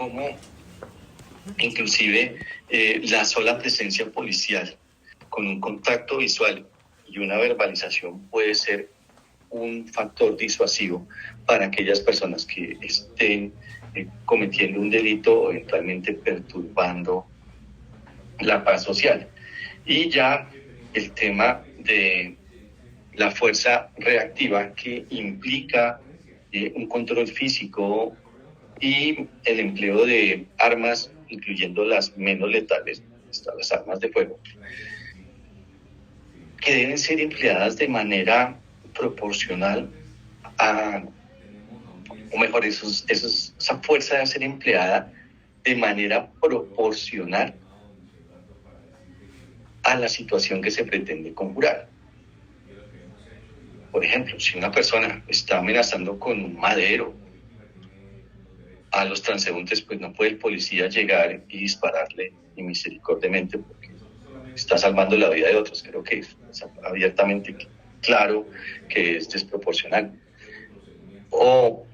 cómo inclusive la sola presencia policial con un contacto visual y una verbalización puede ser un factor disuasivo para aquellas personas que estén cometiendo un delito o eventualmente perturbando la paz social. Y ya el tema de la fuerza reactiva, que implica un control físico y el empleo de armas, incluyendo las menos letales, las armas de fuego, que deben ser empleadas de manera proporcional o mejor, esa fuerza debe ser empleada de manera proporcional a la situación que se pretende conjurar. Por ejemplo, si una persona está amenazando con un madero a los transeúntes, pues no puede el policía llegar y dispararle inmisericordiamente porque está salvando la vida de otros. Creo que es abiertamente claro que es desproporcional. O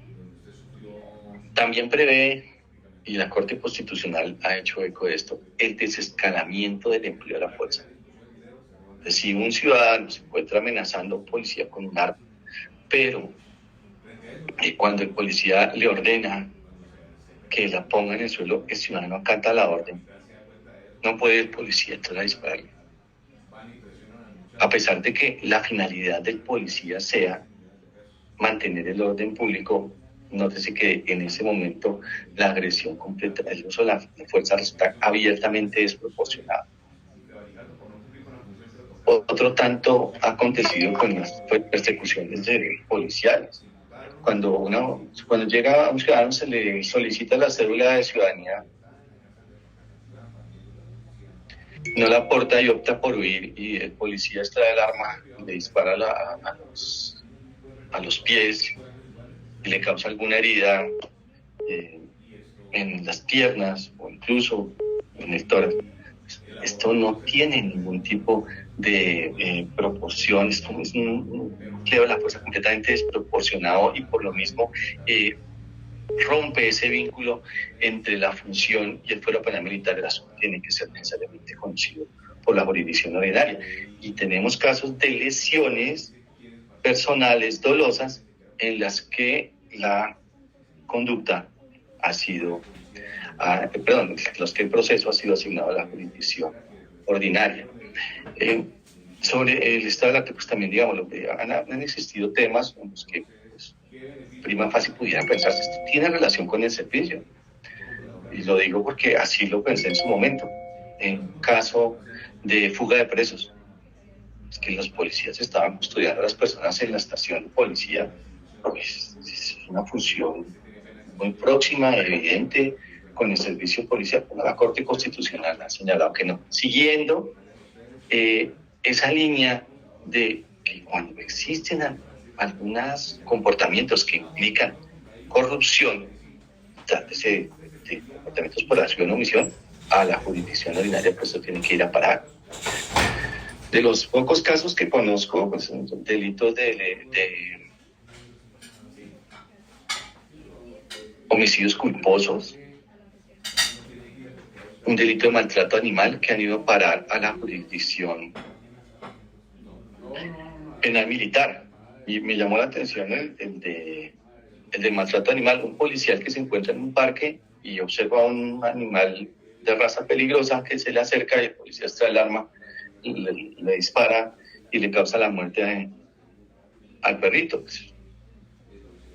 también prevé, y la Corte Constitucional ha hecho eco de esto, el desescalamiento del empleo de la fuerza. Es decir, si un ciudadano se encuentra amenazando a un policía con un arma, pero cuando el policía le ordena que la ponga en el suelo, el ciudadano acata la orden, no puede el policía entrar a dispararle. A pesar de que la finalidad del policía sea mantener el orden público, nótese que en ese momento la agresión completa, el uso de la fuerza resulta abiertamente desproporcionado. Otro tanto ha acontecido con las persecuciones policiales. Cuando llega a un ciudadano se le solicita la cédula de ciudadanía, no la aporta y opta por huir, y el policía extrae el arma, le dispara a los pies y le causa alguna herida en las piernas o incluso en el tórax. Esto no tiene ningún tipo de proporción, esto es un empleo de la fuerza completamente desproporcionado y por lo mismo rompe ese vínculo entre la función y el fuero penal militar. El asunto tiene que ser necesariamente conocido por la jurisdicción ordinaria. Y tenemos casos de lesiones personales dolosas en las que la conducta ha sido, los que el proceso ha sido asignado a la jurisdicción ordinaria. Sobre el estado del arte, pues también, digamos, han existido temas en los que prima facie pudiera pensarse, esto tiene relación con el servicio. Y lo digo porque así lo pensé en su momento. En caso de fuga de presos, es que los policías estaban custodiando a las personas en la estación de policía, pues es una función muy próxima, evidente, con el servicio policial. La Corte Constitucional ha señalado que no. Siguiendo esa línea de que cuando existen algunos comportamientos que implican corrupción, de comportamientos por acción o omisión, a la jurisdicción ordinaria, pues eso tiene que ir a parar. De los pocos casos que conozco, pues son delitos de homicidios culposos, un delito de maltrato animal que han ido a parar a la jurisdicción penal militar. Y me llamó la atención el de maltrato animal, un policial que se encuentra en un parque y observa a un animal de raza peligrosa que se le acerca y el policía extrae el arma, le dispara y le causa la muerte al perrito.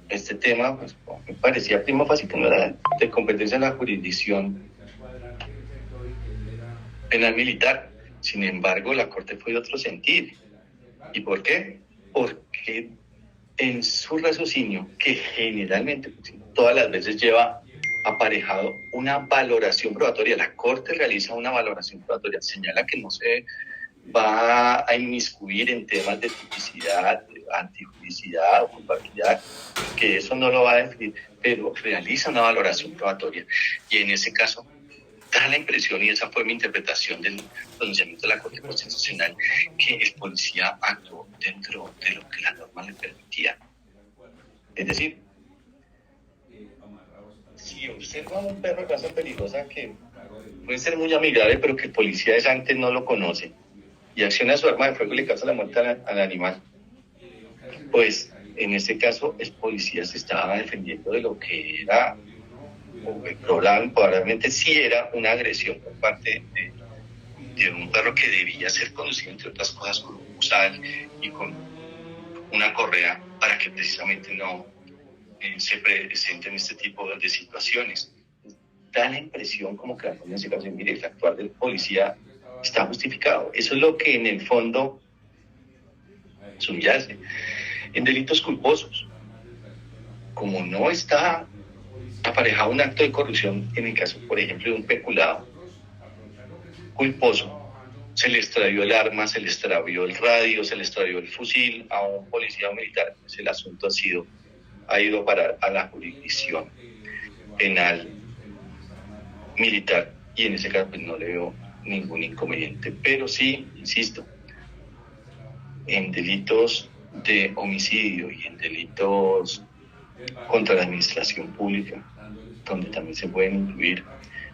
Este tema pues, me parecía prima facie que no era de competencia en la jurisdicción penal militar. Sin embargo, la Corte fue de otro sentido. ¿Y por qué? Porque en su raciocinio, que generalmente, todas las veces lleva aparejado una valoración probatoria, la Corte realiza una valoración probatoria, señala que no se va a inmiscuir en temas de tipicidad, antijuricidad o culpabilidad, que eso no lo va a definir, pero realiza una valoración probatoria. Y en ese caso, da la impresión, y esa fue mi interpretación del pronunciamiento de la Corte Constitucional, que el policía actuó dentro de lo que la norma le permitía. Es decir, si observa un perro de raza peligrosa que puede ser muy amigable, pero que el policía de antes no lo conoce y acciona su arma de fuego y le causa la muerte al animal, pues en este caso el policía se estaba defendiendo de lo que era, o probablemente sí era una agresión por parte de un perro que debía ser conducido, entre otras cosas, con un bozal y con una correa para que precisamente no se presenten este tipo de situaciones. Da la impresión como que en ese caso, mire, el actuar del policía está justificado. Eso es lo que en el fondo subyace en delitos culposos. Como no está aparejado un acto de corrupción, en el caso, por ejemplo, de un peculado culposo, se le extravió el arma, se le extravió el radio, se le extravió el fusil a un policía o militar, pues el asunto ha ido a parar a la jurisdicción penal militar, y en ese caso pues no le veo ningún inconveniente. Pero sí, insisto, en delitos de homicidio y en delitos contra la administración pública, donde también se pueden incluir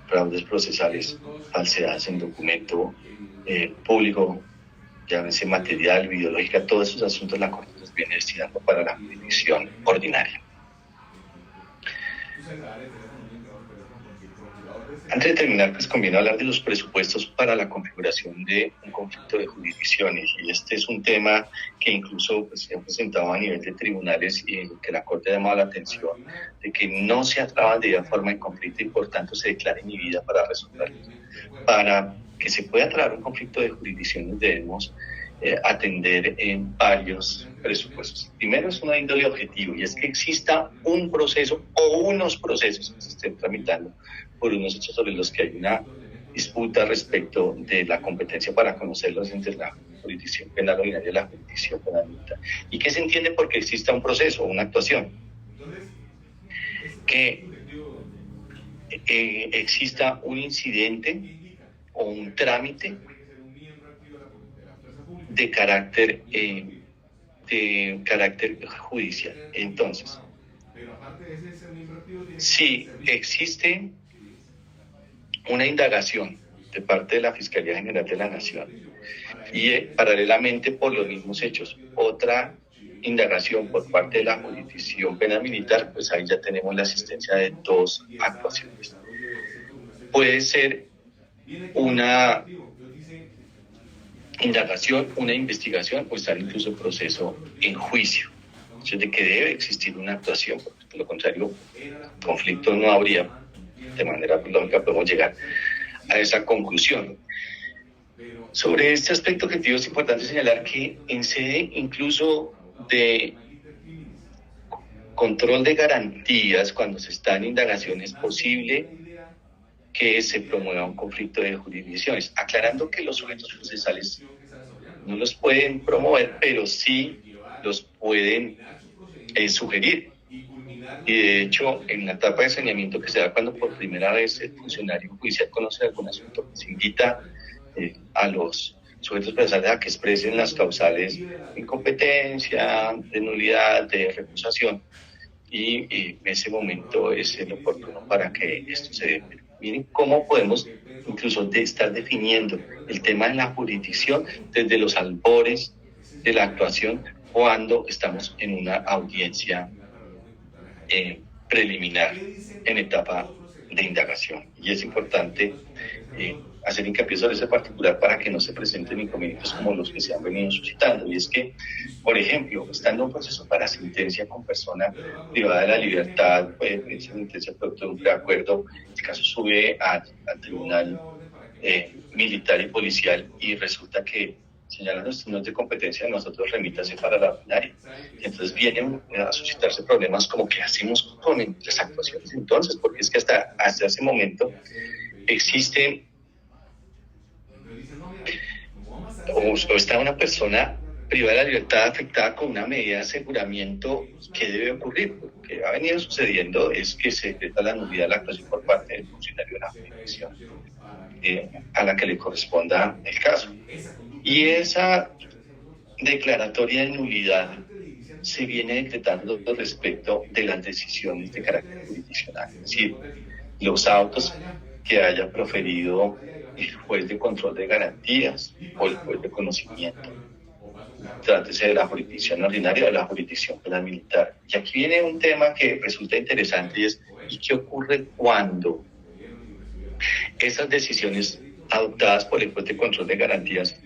fraudes procesales, falsedades en documento público, llámese material, videológica, todos esos asuntos la Corte los viene destinando para la jurisdicción ordinaria. Antes de terminar, pues conviene hablar de los presupuestos para la configuración de un conflicto de jurisdicciones, y este es un tema que incluso pues, se ha presentado a nivel de tribunales y en que la Corte ha llamado la atención de que no se atraba de igual forma el conflicto y por tanto se declara inhibida para resolverlo. Para que se pueda tratar un conflicto de jurisdicciones debemos atender en varios presupuestos. Primero es una índole objetivo, y es que exista un proceso o unos procesos que se estén tramitando por unos hechos sobre los que hay una disputa respecto de la competencia para conocerlos entre la jurisdicción penal ordinaria y la jurisdicción penal militar. ¿Y qué se entiende porque exista un proceso o una actuación? Que exista un incidente o un trámite de carácter judicial. Entonces, si existe una indagación de parte de la Fiscalía General de la Nación y paralelamente por los mismos hechos otra indagación por parte de la jurisdicción penal militar, pues ahí ya tenemos la asistencia de dos actuaciones. Puede ser una indagación, una investigación o estar incluso en proceso en juicio. Es de que debe existir una actuación, porque por lo contrario, conflicto no habría. De manera lógica podemos llegar a esa conclusión. Sobre este aspecto objetivo es importante señalar que en sede incluso de control de garantías, cuando se está en indagación, es posible que se promueva un conflicto de jurisdicciones, aclarando que los sujetos procesales no los pueden promover, pero sí los pueden sugerir. Y de hecho, en la etapa de saneamiento que se da cuando por primera vez el funcionario judicial conoce algún asunto, se invita a los sujetos procesales a que expresen las causales de incompetencia, de nulidad, de recusación, y en ese momento es el oportuno para que esto se dé. Miren cómo podemos incluso estar definiendo el tema de la jurisdicción desde los albores de la actuación cuando estamos en una audiencia preliminar en etapa de indagación. Y es importante hacer hincapié sobre ese particular para que no se presenten inconvenientes como los que se han venido suscitando. Y es que, por ejemplo, estando en un proceso para sentencia con persona privada de la libertad, esa sentencia producto de un preacuerdo, el caso sube al tribunal militar y policial y resulta que señalan los términos de competencia de nosotros, remítase para la ordinaria. Entonces vienen a suscitarse problemas como qué hacemos con las actuaciones entonces, porque es que hasta ese momento existe o está una persona privada de la libertad afectada con una medida de aseguramiento que debe ocurrir. Lo que ha venido sucediendo es que se decreta la nulidad de la actuación por parte del funcionario de la jurisdicción a la que le corresponda el caso. Y esa declaratoria de nulidad se viene decretando respecto de las decisiones de carácter jurisdiccional. Es decir, los autos que haya proferido el juez de control de garantías o el juez de conocimiento, trátese de la jurisdicción ordinaria o de la jurisdicción penal militar. Y aquí viene un tema que resulta interesante y es, ¿y qué ocurre cuando esas decisiones adoptadas por el juez de control de garantías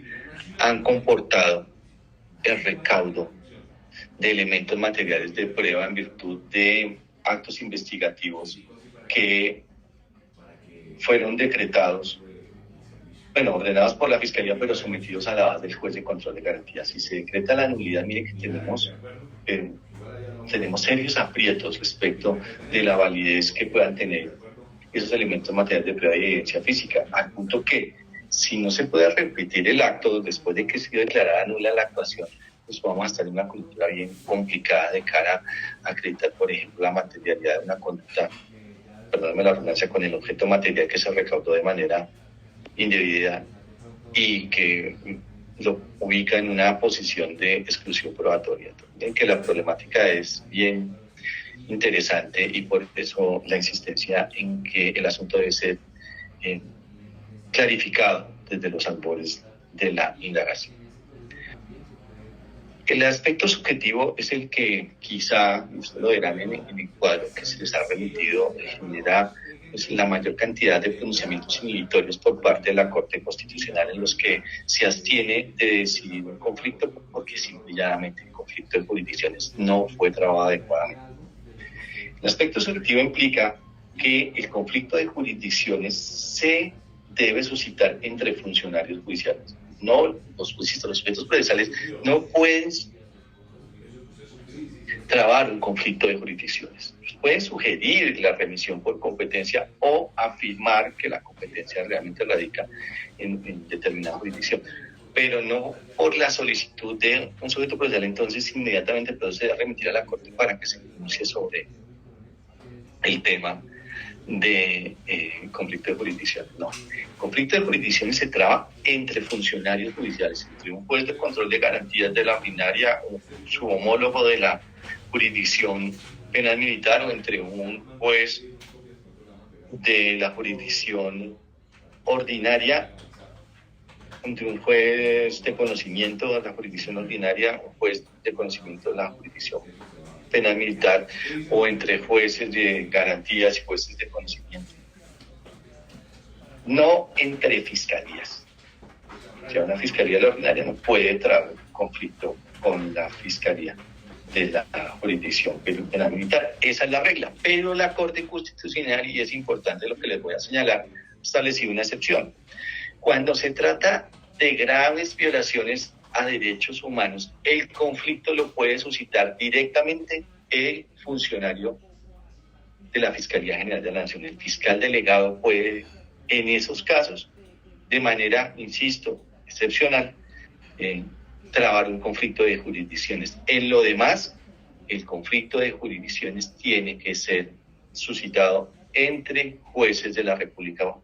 han comportado el recaudo de elementos materiales de prueba en virtud de actos investigativos que fueron decretados, ordenados por la Fiscalía, pero sometidos a la base del juez de control de garantías? Si se decreta la nulidad, mire que tenemos serios aprietos respecto de la validez que puedan tener esos elementos materiales de prueba y evidencia física, al punto que si no se puede repetir el acto después de que se declarara nula la actuación, pues vamos a estar en una cultura bien complicada de cara a acreditar, por ejemplo, la materialidad de una conducta, perdóname la redundancia, con el objeto material que se recaudó de manera indebida y que lo ubica en una posición de exclusión probatoria. También que la problemática es bien interesante y por eso la insistencia en que el asunto debe ser clarificado desde los albores de la indagación. El aspecto subjetivo es el que quizá, ustedes lo verán en el cuadro que se les ha remitido, genera la mayor cantidad de pronunciamientos inhibitorios por parte de la Corte Constitucional en los que se abstiene de decidir un conflicto porque simplemente el conflicto de jurisdicciones no fue trabajado adecuadamente. El aspecto subjetivo implica que el conflicto de jurisdicciones se debe suscitar entre funcionarios judiciales. No, los sujetos procesales no pueden trabar un conflicto de jurisdicciones. Pueden sugerir la remisión por competencia o afirmar que la competencia realmente radica en determinada jurisdicción, pero no por la solicitud de un sujeto procesal. Entonces inmediatamente procede a remitir a la Corte para que se pronuncie sobre el tema de conflicto de jurisdicción. No, el conflicto de jurisdicción se traba entre funcionarios judiciales, entre un juez de control de garantías de la ordinaria o su homólogo de la jurisdicción penal militar, o entre un juez de la jurisdicción ordinaria, entre un juez de conocimiento de la jurisdicción ordinaria, un juez de conocimiento de la jurisdicción penal militar, o entre jueces de garantías y jueces de conocimiento. No entre fiscalías. O sea, una fiscalía de la ordinaria no puede traer conflicto con la fiscalía de la jurisdicción penal militar. Esa es la regla. Pero la Corte Constitucional, y es importante lo que les voy a señalar, ha establecido una excepción. Cuando se trata de graves violaciones a derechos humanos, el conflicto lo puede suscitar directamente el funcionario de la Fiscalía General de la Nación. El fiscal delegado puede, en esos casos, de manera, insisto, excepcional, trabar un conflicto de jurisdicciones. En lo demás, el conflicto de jurisdicciones tiene que ser suscitado entre jueces de la República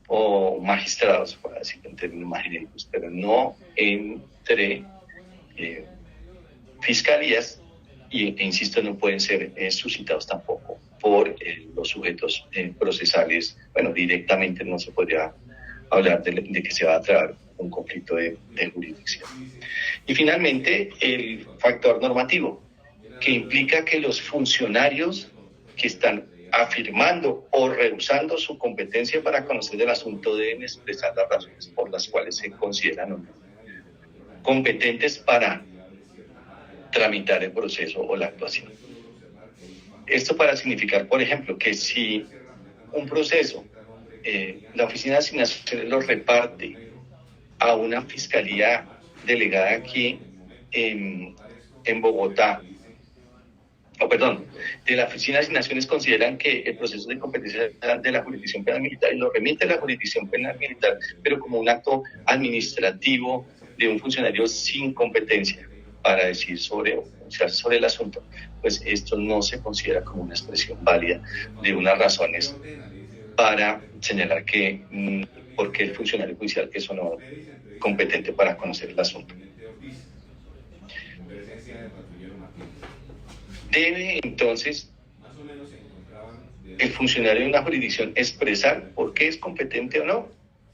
o magistrados, para decirlo en términos más genéricos, pero no entre fiscalías, e insisto, no pueden ser suscitados tampoco por los sujetos procesales. Directamente no se podría hablar de que se va a tratar un conflicto de jurisdicción. Y finalmente, el factor normativo, que implica que los funcionarios que están afirmando o rehusando su competencia para conocer el asunto deben expresar las razones por las cuales se consideran o no competentes para tramitar el proceso o la actuación. Esto para significar, por ejemplo, que si un proceso, la Oficina de Asignaciones lo reparte a una fiscalía delegada aquí en Bogotá, de la Oficina de Asignaciones consideran que el proceso de competencia de la jurisdicción penal militar y lo remite a la jurisdicción penal militar, pero como un acto administrativo de un funcionario sin competencia para decir sobre el asunto, pues esto no se considera como una expresión válida de unas razones para señalar que porque el funcionario judicial es o no competente para conocer el asunto. Debe entonces el funcionario de una jurisdicción expresar por qué es competente o no,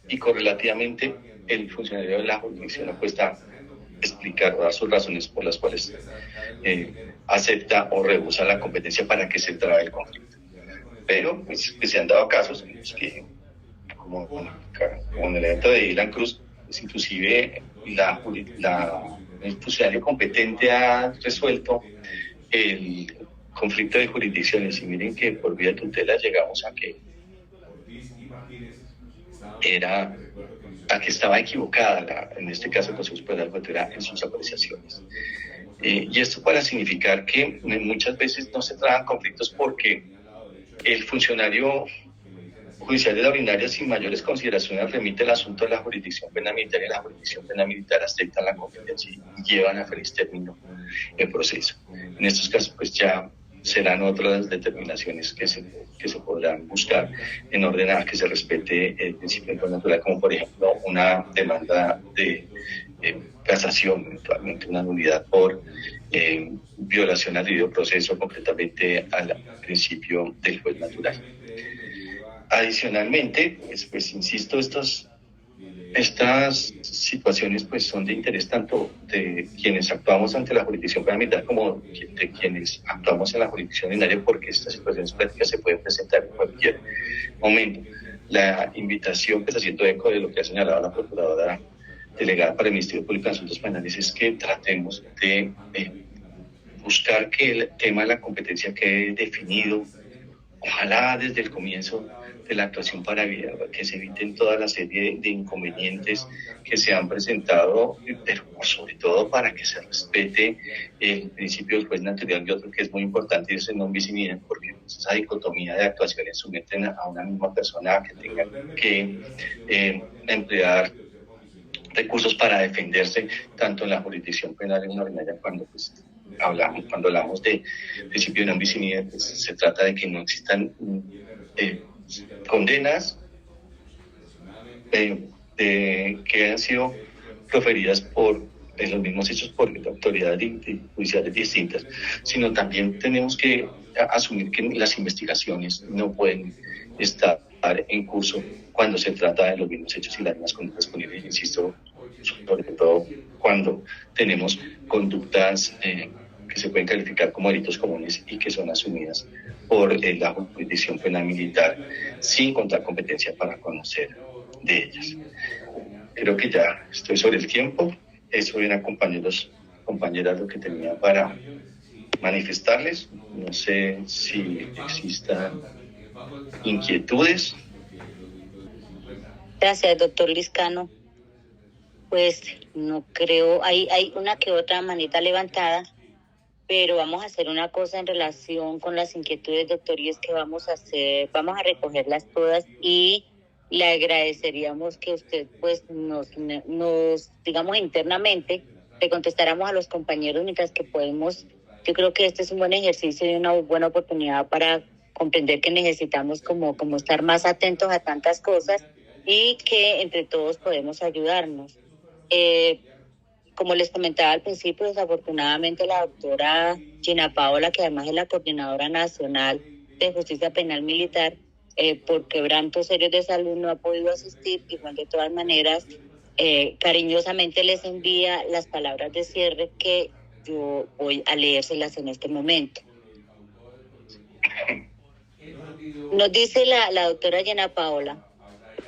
y correlativamente el funcionario de la jurisdicción apuesta explicar o dar sus razones por las cuales acepta o rehúsa la competencia para que se trabe el conflicto. Pero pues, se han dado casos en los que, como en el evento de Dylan Cruz, pues, inclusive el funcionario competente ha resuelto el conflicto de jurisdicciones, y miren que por vía de tutela llegamos a que estaba equivocada, en este caso el Consejo Superior de la Judicatura, en sus apreciaciones. Y esto para significar que muchas veces no se traban conflictos porque el funcionario judicial de la ordinaria, sin mayores consideraciones, remite el asunto a la jurisdicción penal militar, y la jurisdicción penal militar acepta la competencia y llevan a feliz término el proceso. En estos casos, pues ya serán otras determinaciones que se podrán buscar en orden a que se respete el principio de natural, como por ejemplo una demanda de casación, eventualmente una nulidad por violación al debido proceso, concretamente al principio del juez natural. Adicionalmente, pues insisto, estas situaciones pues son de interés tanto de quienes actuamos ante la jurisdicción penal militar como de quienes actuamos en la jurisdicción ordinaria, porque estas situaciones prácticas se pueden presentar en cualquier momento. La invitación que está haciendo eco de lo que ha señalado la procuradora delegada para el Ministerio Público de Asuntos Penales es que tratemos de buscar que el tema de la competencia quede definido, ojalá desde el comienzo de la actuación, para que se eviten toda la serie de inconvenientes que se han presentado, pero sobre todo para que se respete el principio del juez natural, y otro que es muy importante es el non bis in idem, porque esa dicotomía de actuaciones someten a una misma persona que tenga que emplear recursos para defenderse tanto en la jurisdicción penal en la ordinaria cuando hablamos de principio de non bis in idem, pues se trata de que no existan condenas que han sido proferidas por los mismos hechos por autoridades judiciales distintas, sino también tenemos que asumir que las investigaciones no pueden estar en curso cuando se trata de los mismos hechos y las mismas conductas punibles, insisto, sobre todo cuando tenemos conductas que se pueden calificar como delitos comunes y que son asumidas por la jurisdicción penal militar sin contar competencia para conocer de ellas. Creo que ya estoy sobre el tiempo. Eso eran, compañeras, lo que tenía para manifestarles. No sé si existan inquietudes. Gracias, doctor Liscano. Pues no creo, hay una que otra manita levantada, pero vamos a hacer una cosa en relación con las inquietudes, doctor, y es que vamos a recogerlas todas, y le agradeceríamos que usted pues nos digamos internamente, le contestáramos a los compañeros mientras que podemos. Yo creo que este es un buen ejercicio y una buena oportunidad para comprender que necesitamos como estar más atentos a tantas cosas y que entre todos podemos ayudarnos. Como les comentaba al principio, desafortunadamente la doctora Gina Paola, que además es la coordinadora nacional de justicia penal militar, por quebrantos serios de salud no ha podido asistir. Igual, de todas maneras, cariñosamente les envía las palabras de cierre que yo voy a leérselas en este momento. Nos dice la doctora Gina Paola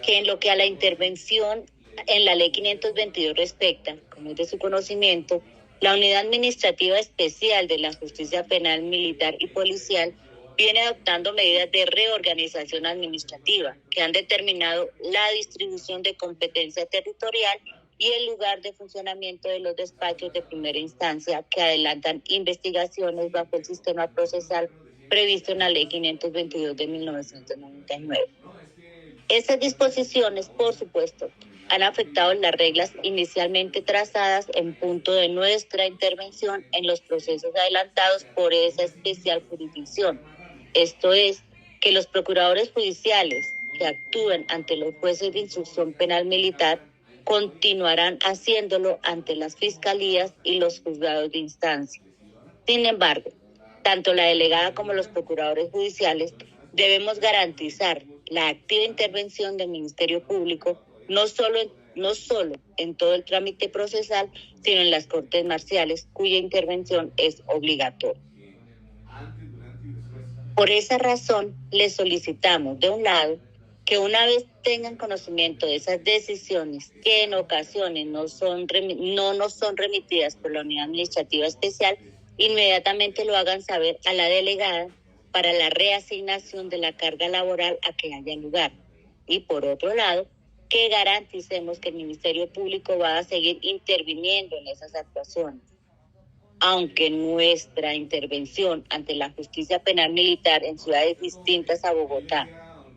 que en lo que a la intervención en la ley 522 respecta, como es de su conocimiento, la Unidad Administrativa Especial de la Justicia Penal Militar y Policial viene adoptando medidas de reorganización administrativa que han determinado la distribución de competencia territorial y el lugar de funcionamiento de los despachos de primera instancia que adelantan investigaciones bajo el sistema procesal previsto en la ley 522 de 1999. Estas disposiciones, por supuesto, han afectado las reglas inicialmente trazadas en punto de nuestra intervención en los procesos adelantados por esa especial jurisdicción. Esto es, que los procuradores judiciales que actúen ante los jueces de instrucción penal militar continuarán haciéndolo ante las fiscalías y los juzgados de instancia. Sin embargo, tanto la delegada como los procuradores judiciales, debemos garantizar la activa intervención del Ministerio Público, no solo en todo el trámite procesal, sino en las cortes marciales, cuya intervención es obligatoria. Por esa razón, les solicitamos, de un lado, que una vez tengan conocimiento de esas decisiones que en ocasiones no nos son remitidas por la Unidad Administrativa Especial, inmediatamente lo hagan saber a la delegada para la reasignación de la carga laboral a que haya lugar. Y por otro lado, que garanticemos que el Ministerio Público va a seguir interviniendo en esas actuaciones. Aunque nuestra intervención ante la justicia penal militar en ciudades distintas a Bogotá,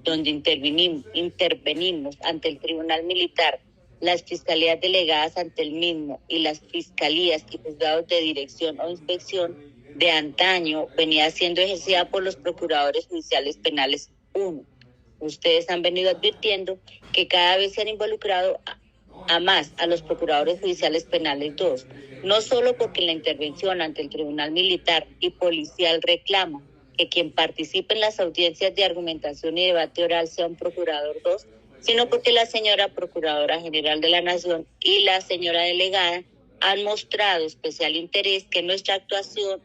donde intervenimos ante el Tribunal Militar, las fiscalías delegadas ante el mismo y las fiscalías y juzgados de dirección o inspección de antaño, venía siendo ejercida por los procuradores judiciales penales 1. Ustedes han venido advirtiendo que cada vez se han involucrado a más a los procuradores judiciales penales 2, no solo porque la intervención ante el Tribunal Militar y Policial reclama que quien participe en las audiencias de argumentación y debate oral sea un procurador 2, sino porque la señora Procuradora General de la Nación y la señora delegada han mostrado especial interés que nuestra actuación,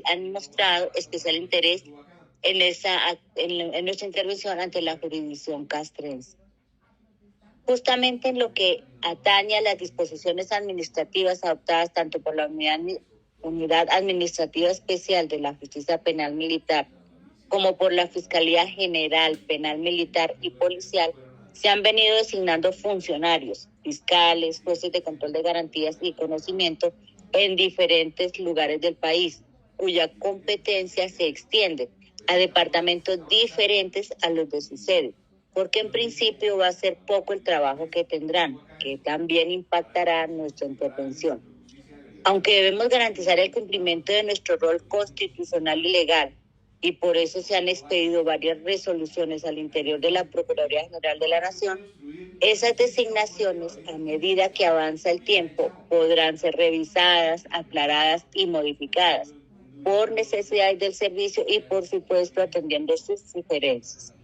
han mostrado especial interés en nuestra intervención ante la jurisdicción castrense. Justamente en lo que atañe a las disposiciones administrativas adoptadas tanto por la Unidad Administrativa Especial de la Justicia Penal Militar como por la Fiscalía General Penal Militar y Policial, se han venido designando funcionarios, fiscales, jueces de control de garantías y conocimiento en diferentes lugares del país, cuya competencia se extiende a departamentos diferentes a los de su sede, porque en principio va a ser poco el trabajo que tendrán, que también impactará nuestra intervención. Aunque debemos garantizar el cumplimiento de nuestro rol constitucional y legal, y por eso se han expedido varias resoluciones al interior de la Procuraduría General de la Nación, esas designaciones, a medida que avanza el tiempo, podrán ser revisadas, aclaradas y modificadas por necesidades del servicio y, por supuesto, atendiendo sus sugerencias.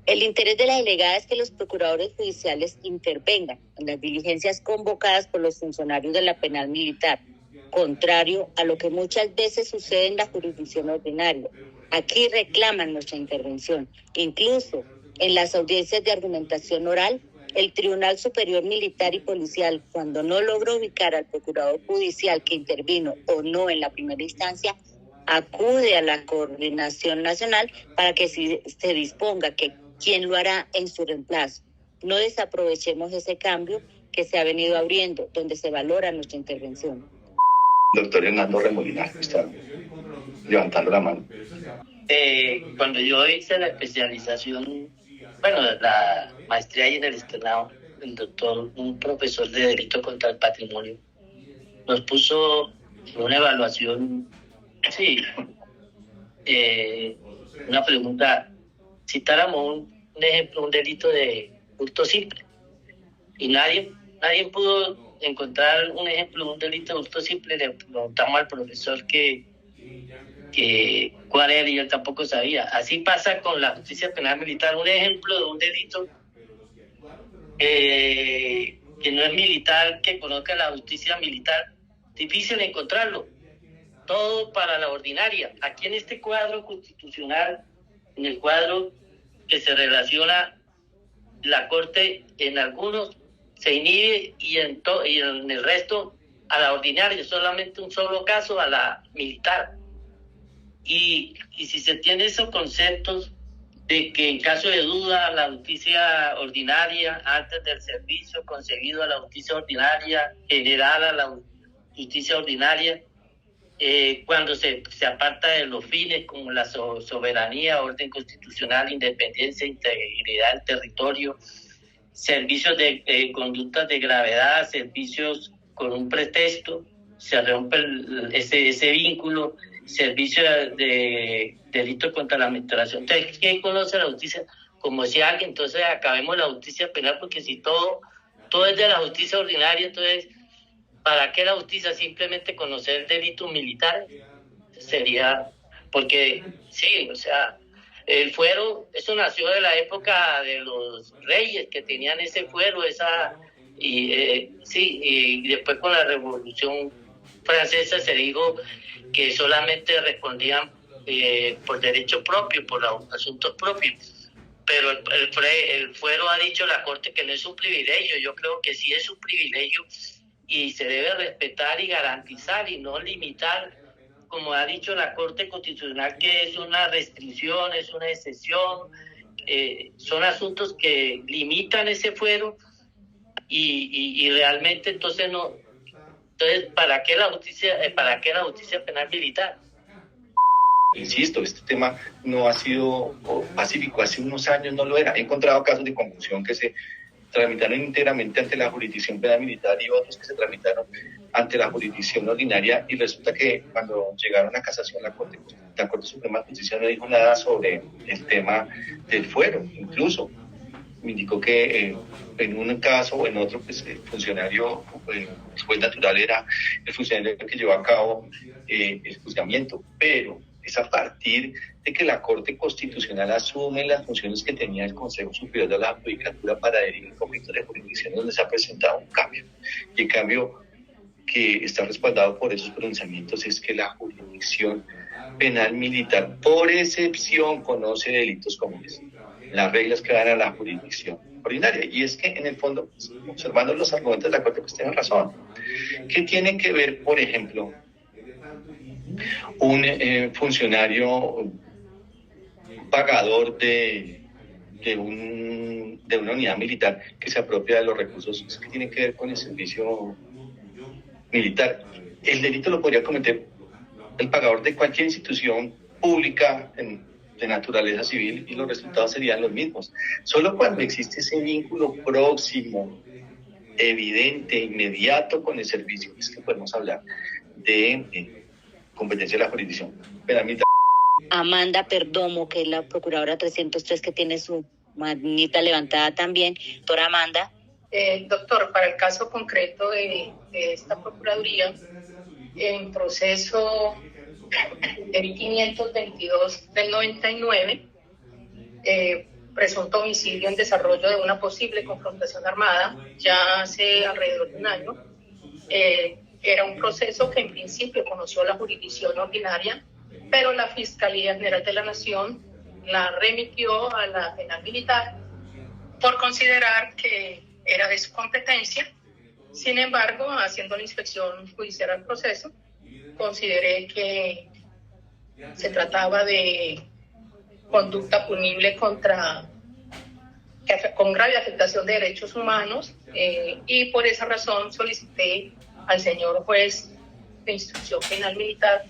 El interés de la delegada es que los procuradores judiciales intervengan en las diligencias convocadas por los funcionarios de la penal militar, contrario a lo que muchas veces sucede en la jurisdicción ordinaria. Aquí reclaman nuestra intervención. Incluso en las audiencias de argumentación oral, el Tribunal Superior Militar y Policial, cuando no logró ubicar al procurador judicial que intervino o no en la primera instancia, acude a la coordinación nacional para que se disponga que quién lo hará en su reemplazo. No desaprovechemos ese cambio que se ha venido abriendo, donde se valora nuestra intervención. Doctor Hernando Remolina, está levantando la mano. Cuando yo hice la especialización, la maestría ahí en el externado, un profesor de delito contra el patrimonio, nos puso una evaluación, una pregunta, citáramos un ejemplo, un delito de hurto simple, y nadie pudo encontrar un ejemplo de un delito de hurto simple. Le preguntamos al profesor cuál era y él tampoco sabía. Así pasa con la justicia penal militar, un ejemplo de un delito que no es militar, que conozca la justicia militar, difícil encontrarlo, todo para la ordinaria. Aquí en este cuadro constitucional, en el cuadro que se relaciona la Corte, en algunos se inhibe y en el resto a la ordinaria, solamente un solo caso a la militar. Y si se tiene esos conceptos de que en caso de duda la justicia ordinaria, antes del servicio concedido a la justicia ordinaria, general a la justicia ordinaria, cuando se aparta de los fines como la soberanía, orden constitucional, independencia, integridad del territorio, servicios de conductas de gravedad, servicios con un pretexto, se rompe ese vínculo, servicio de delito contra la administración. Entonces, ¿quién conoce la justicia? Como decía alguien, entonces acabemos la justicia penal, porque si todo es de la justicia ordinaria, entonces, ¿para qué la justicia? Simplemente conocer delitos militares. sería, porque sí, o sea, el fuero, eso nació de la época de los reyes que tenían ese fuero, y después con la Revolución Francesa se dijo que solamente respondían por derecho propio, por asuntos propios. Pero el fuero ha dicho la Corte que no es un privilegio. Yo creo que sí es un privilegio y se debe respetar y garantizar y no limitar, como ha dicho la Corte Constitucional, que es una restricción, es una excepción, son asuntos que limitan ese fuero y realmente entonces no. Entonces, ¿para qué la justicia penal militar? Insisto, este tema no ha sido pacífico, hace unos años no lo era. He encontrado casos de confusión que se tramitaron íntegramente ante la jurisdicción penal militar y otros que se tramitaron ante la jurisdicción ordinaria, y resulta que cuando llegaron a casación la Corte Suprema de Justicia no dijo nada sobre el tema del fuero. Incluso me indicó que en un caso o en otro, pues el funcionario, el juez natural era el funcionario que llevó a cabo el juzgamiento, pero es a partir de que la Corte Constitucional asume las funciones que tenía el Consejo Superior de la Judicatura para dirimir conflictos de jurisdicción, donde se ha presentado un cambio. Y el cambio que está respaldado por esos pronunciamientos es que la jurisdicción penal militar, por excepción, conoce delitos comunes. Las reglas que dan a la jurisdicción ordinaria. Y es que, en el fondo, observando los argumentos de la Corte, pues tienen razón. ¿Qué tiene que ver, por ejemplo, un funcionario pagador de una unidad militar que se apropia de los recursos? ¿Qué tiene que ver con el servicio militar? El delito lo podría cometer el pagador de cualquier institución pública de naturaleza civil y los resultados serían los mismos. Solo cuando existe ese vínculo próximo, evidente, inmediato con el servicio, es que podemos hablar de competencia de la jurisdicción penal militar. Amanda Perdomo, que es la procuradora 303, que tiene su manita levantada también. Doctora Amanda. Doctor, para el caso concreto de esta procuraduría, en proceso del 522 del 99, presunto homicidio en desarrollo de una posible confrontación armada, ya hace alrededor de un año. Era un proceso que en principio conoció la jurisdicción ordinaria, pero la Fiscalía General de la Nación la remitió a la penal militar por considerar que era de su competencia. Sin embargo, haciendo la inspección judicial al proceso, consideré que se trataba de conducta punible con grave afectación de derechos humanos, y por esa razón solicité al señor juez de instrucción penal militar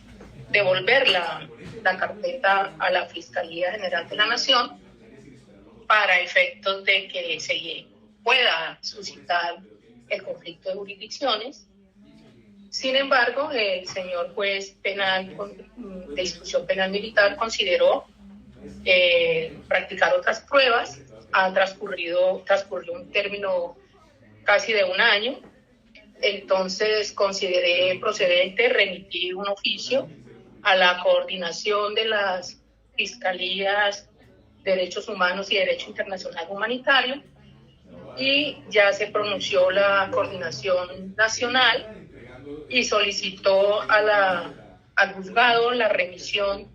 devolver la carpeta a la Fiscalía General de la Nación para efectos de que se pueda suscitar el conflicto de jurisdicciones. Sin embargo, el señor juez penal de instrucción penal militar consideró practicar otras pruebas. Transcurrió un término casi de un año. Entonces consideré procedente remitir un oficio a la coordinación de las Fiscalías de Derechos Humanos y Derecho Internacional Humanitario, y ya se pronunció la Coordinación Nacional y solicitó al juzgado la remisión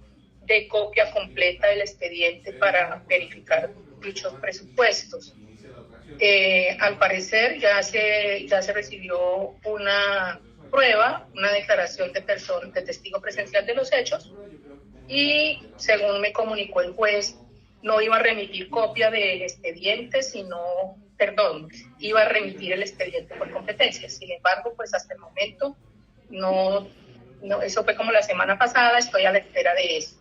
de copia completa del expediente para verificar dichos presupuestos. Al parecer ya se recibió una prueba, una declaración de testigo presencial de los hechos, y según me comunicó el juez, no iba a remitir copia del expediente, iba a remitir el expediente por competencia. Sin embargo, pues hasta el momento no, eso fue como la semana pasada, estoy a la espera de eso.